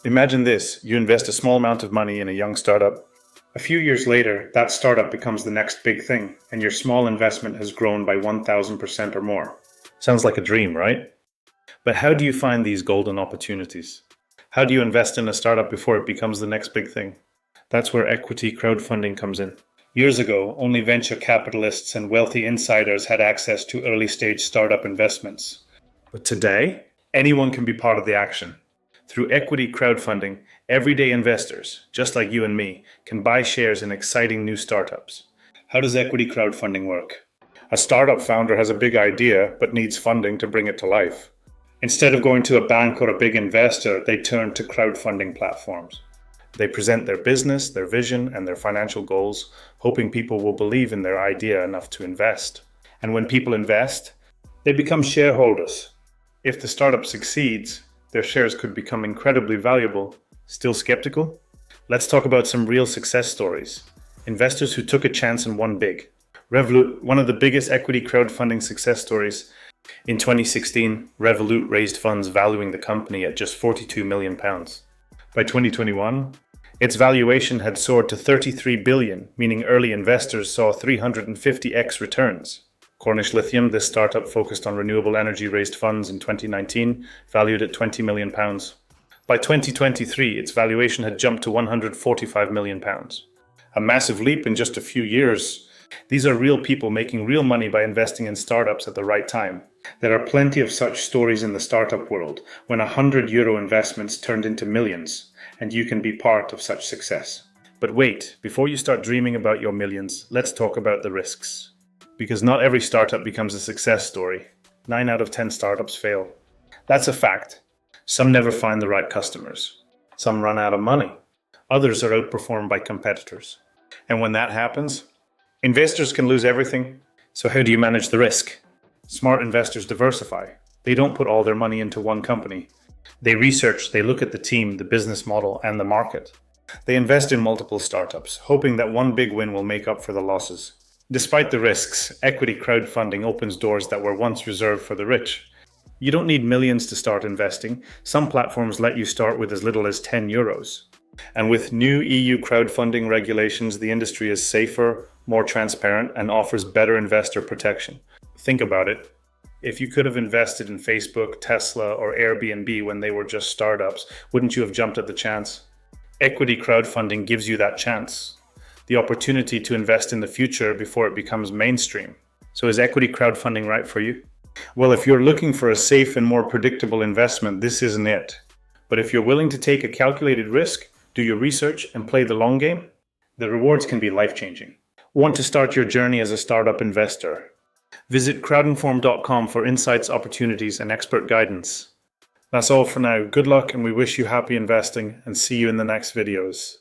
Imagine this, you invest a small amount of money in a young startup. A few years later, that startup becomes the next big thing, and your small investment has grown by 1000% or more. Sounds like a dream, right? But how do you find these golden opportunities? How do you invest in a startup before it becomes the next big thing? That's where equity crowdfunding comes in. Years ago, only venture capitalists and wealthy insiders had access to early-stage startup investments. But today, anyone can be part of the action. Through equity crowdfunding, everyday investors, just like you and me, can buy shares in exciting new startups. How does equity crowdfunding work? A startup founder has a big idea, but needs funding to bring it to life. Instead of going to a bank or a big investor, they turn to crowdfunding platforms. They present their business, their vision, and their financial goals, hoping people will believe in their idea enough to invest. And when people invest, they become shareholders. If the startup succeeds, their shares could become incredibly valuable. Still skeptical? Let's talk about some real success stories. Investors who took a chance and won big. Revolut, one of the biggest equity crowdfunding success stories. In 2016, Revolut raised funds valuing the company at just £42 million. By 2021, its valuation had soared to $33 billion, meaning early investors saw 350x returns. Cornish Lithium, this startup focused on renewable energy, raised funds in 2019, valued at £20 million. By 2023, its valuation had jumped to £145 million. A massive leap in just a few years. These are real people making real money by investing in startups at the right time. There are plenty of such stories in the startup world, when €100 investments turned into millions, and you can be part of such success. But wait, before you start dreaming about your millions, let's talk about the risks. Because not every startup becomes a success story. 9 out of 10 startups fail. That's a fact. Some never find the right customers. Some run out of money. Others are outperformed by competitors. And when that happens, investors can lose everything. So how do you manage the risk? Smart investors diversify. They don't put all their money into one company. They research, they look at the team, the business model, and the market. They invest in multiple startups, hoping that one big win will make up for the losses. Despite the risks, equity crowdfunding opens doors that were once reserved for the rich. You don't need millions to start investing. Some platforms let you start with as little as €10. And with new EU crowdfunding regulations, the industry is safer, more transparent, and offers better investor protection. Think about it. If you could have invested in Facebook, Tesla, or Airbnb when they were just startups, wouldn't you have jumped at the chance? Equity crowdfunding gives you that chance. The opportunity to invest in the future before it becomes mainstream. So is equity crowdfunding right for you? Well, if you're looking for a safe and more predictable investment, this isn't it. But if you're willing to take a calculated risk, do your research, and play the long game, the rewards can be life-changing. Want to start your journey as a startup investor? Visit crowdinform.com for insights, opportunities, and expert guidance. That's all for now. Good luck, and we wish you happy investing, and see you in the next videos.